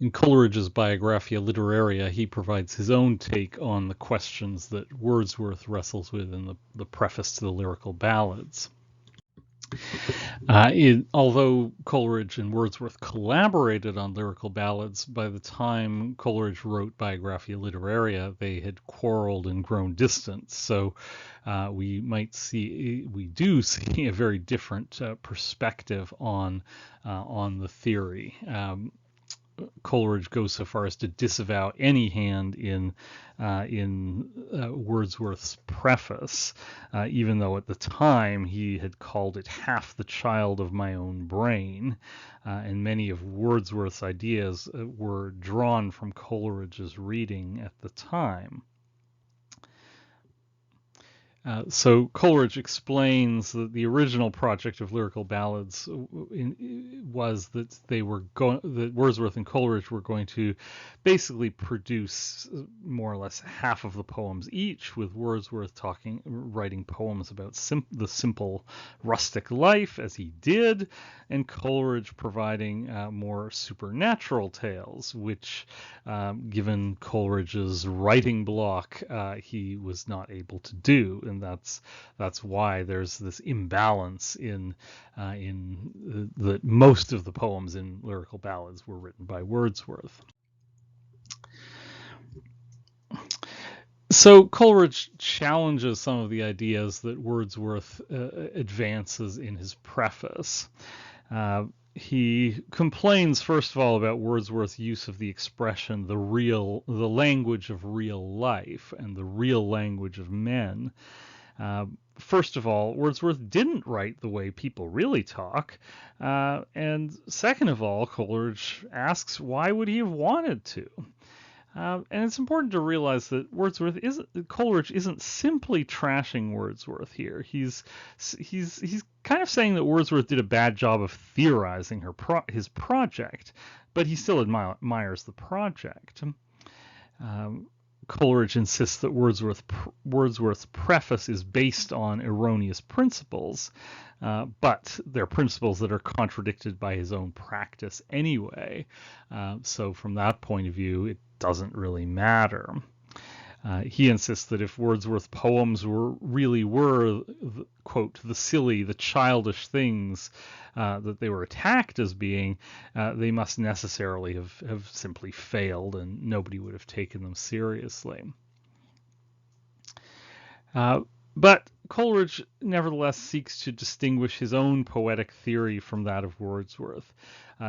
In Coleridge's Biographia Literaria, he provides his own take on the questions that Wordsworth wrestles with in the preface to the Lyrical Ballads. Although Coleridge and Wordsworth collaborated on lyrical ballads, by the time Coleridge wrote Biographia Literaria, they had quarreled and grown distant. So we do see a very different perspective on the theory. Coleridge goes so far as to disavow any hand in Wordsworth's preface, even though at the time he had called it half the child of my own brain, and many of Wordsworth's ideas were drawn from Coleridge's reading at the time. So Coleridge explains that the original project of lyrical ballads was that that Wordsworth and Coleridge were going to basically produce more or less half of the poems each, with Wordsworth writing poems about the simple rustic life as he did, and Coleridge providing more supernatural tales, which, given Coleridge's writing block, he was not able to do. And that's why there's this imbalance in that most of the poems in lyrical ballads were written by Wordsworth. So Coleridge challenges some of the ideas that Wordsworth advances in his preface. He complains, first of all, about Wordsworth's use of the expression the language of real life and the real language of men. First of all, Wordsworth didn't write the way people really talk. And second of all, Coleridge asks, why would he have wanted to? And it's important to realize that Coleridge isn't simply trashing Wordsworth here. He's kind of saying that Wordsworth did a bad job of theorizing his project, but he still admires the project. Coleridge insists that Wordsworth's preface is based on erroneous principles, but they're principles that are contradicted by his own practice anyway. So from that point of view, it doesn't really matter. He insists that if Wordsworth's poems really were, quote, the silly, the childish things that they were attacked as being, they must necessarily have simply failed, and nobody would have taken them seriously. But Coleridge nevertheless seeks to distinguish his own poetic theory from that of Wordsworth.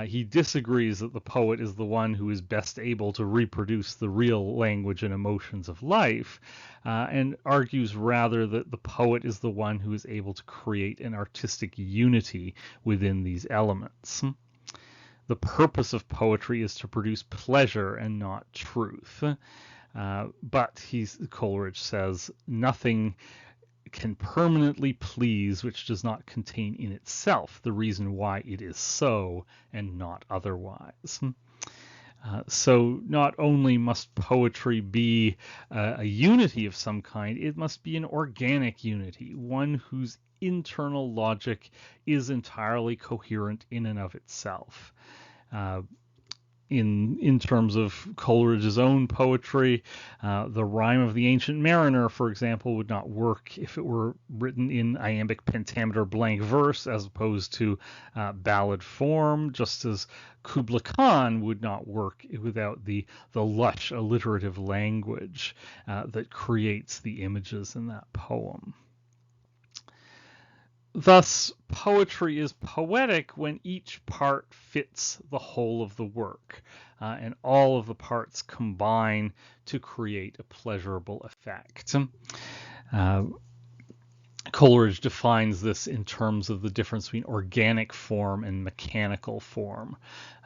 He disagrees that the poet is the one who is best able to reproduce the real language and emotions of life, and argues rather that the poet is the one who is able to create an artistic unity within these elements. The purpose of poetry is to produce pleasure and not truth. But Coleridge says, nothing can permanently please which does not contain in itself the reason why it is so, and not otherwise. So not only must poetry be a unity of some kind, it must be an organic unity, one whose internal logic is entirely coherent in and of itself. In terms of Coleridge's own poetry, the Rime of the Ancient Mariner, for example, would not work if it were written in iambic pentameter blank verse as opposed to ballad form, just as Kubla Khan would not work without the lush alliterative language that creates the images in that poem. Thus, poetry is poetic when each part fits the whole of the work, and all of the parts combine to create a pleasurable effect. Coleridge defines this in terms of the difference between organic form and mechanical form.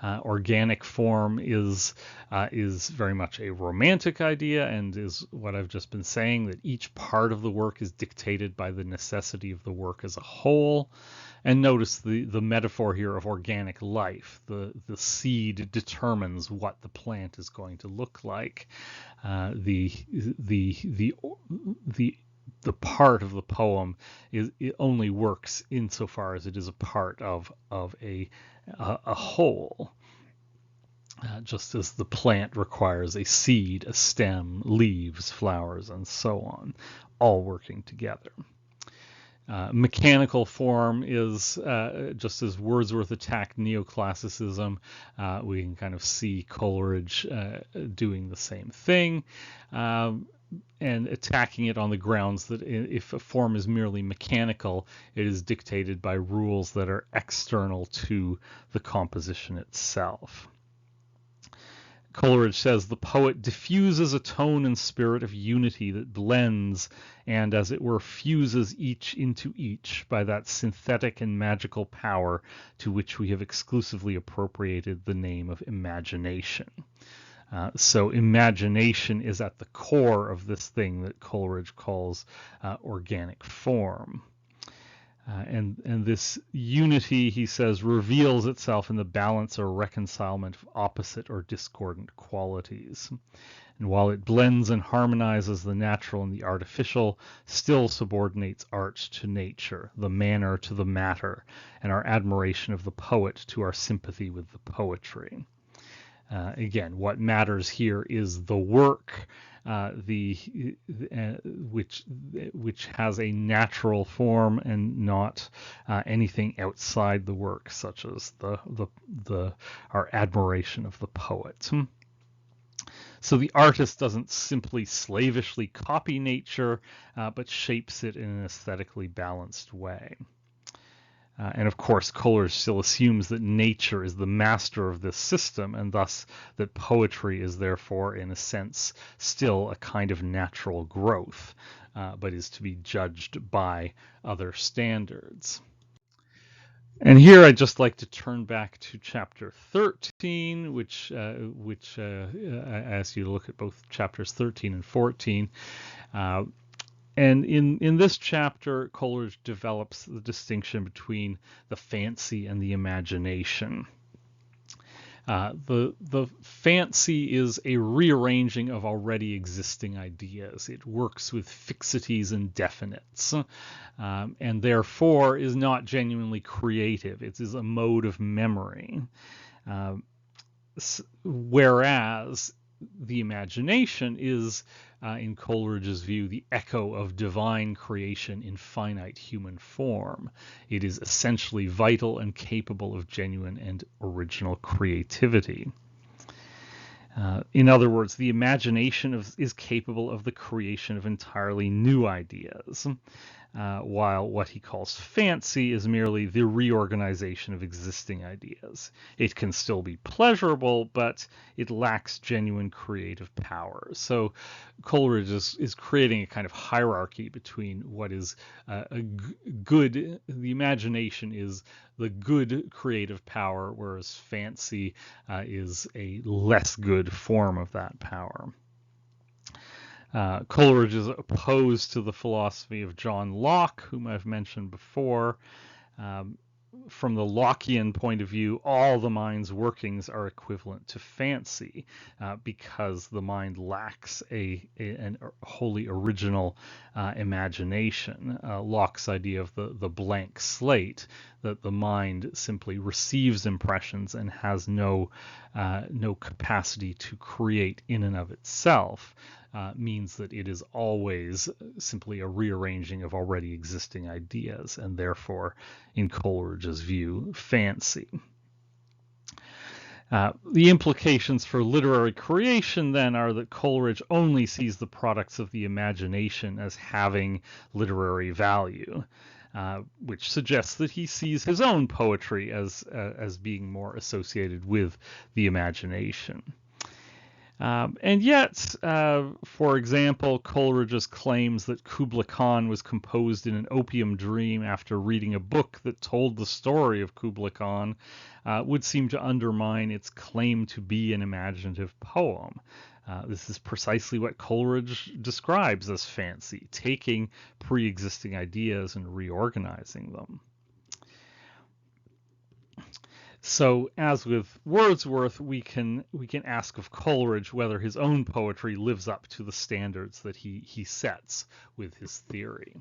Organic form is very much a romantic idea, and is what I've just been saying, that each part of the work is dictated by the necessity of the work as a whole. And notice the metaphor here of organic life. The seed determines what the plant is going to look like. The part of the poem it only works insofar as it is a part of a whole. just as the plant requires a seed, a stem, leaves, flowers, and so on, all working together. Mechanical form is, just as Wordsworth attacked neoclassicism, we can kind of see Coleridge doing the same thing, and attacking it on the grounds that if a form is merely mechanical, it is dictated by rules that are external to the composition itself. Coleridge says the poet diffuses a tone and spirit of unity that blends and, as it were, fuses each into each by that synthetic and magical power to which we have exclusively appropriated the name of imagination. So imagination is at the core of this thing that Coleridge calls organic form. And this unity, he says, reveals itself in the balance or reconcilement of opposite or discordant qualities. And while it blends and harmonizes the natural and the artificial, still subordinates art to nature, the manner to the matter, and our admiration of the poet to our sympathy with the poetry. Again, what matters here is the work, which has a natural form and not anything outside the work, such as our admiration of the poet. So the artist doesn't simply slavishly copy nature, but shapes it in an aesthetically balanced way. And of course, Coleridge still assumes that nature is the master of this system, and thus that poetry is therefore, in a sense, still a kind of natural growth, but is to be judged by other standards. And here I'd just like to turn back to chapter 13, which I ask you to look at both chapters 13 and 14. And in this chapter, Coleridge develops the distinction between the fancy and the imagination. The fancy is a rearranging of already existing ideas. It works with fixities and definites, and therefore is not genuinely creative. It is a mode of memory. Whereas the imagination is, in Coleridge's view, the echo of divine creation in finite human form. It is essentially vital and capable of genuine and original creativity. In other words, the imagination is capable of the creation of entirely new ideas, while what he calls fancy is merely the reorganization of existing ideas. It can still be pleasurable, but it lacks genuine creative power. So Coleridge is creating a kind of hierarchy between what is good. The imagination is the good creative power, whereas fancy is a less good form of that power. Coleridge is opposed to the philosophy of John Locke, whom I've mentioned before. From the Lockean point of view, all the mind's workings are equivalent to fancy, because the mind lacks a wholly original imagination. Locke's idea of the blank slate, that the mind simply receives impressions and has no capacity to create in and of itself, means that it is always simply a rearranging of already existing ideas, and therefore, in Coleridge's view, fancy. The implications for literary creation, then, are that Coleridge only sees the products of the imagination as having literary value, which suggests that he sees his own poetry as being more associated with the imagination. And yet, for example, Coleridge's claims that Kubla Khan was composed in an opium dream after reading a book that told the story of Kubla Khan would seem to undermine its claim to be an imaginative poem. This is precisely what Coleridge describes as fancy, taking pre-existing ideas and reorganizing them. So, as with Wordsworth, we can ask of Coleridge whether his own poetry lives up to the standards that he sets with his theory.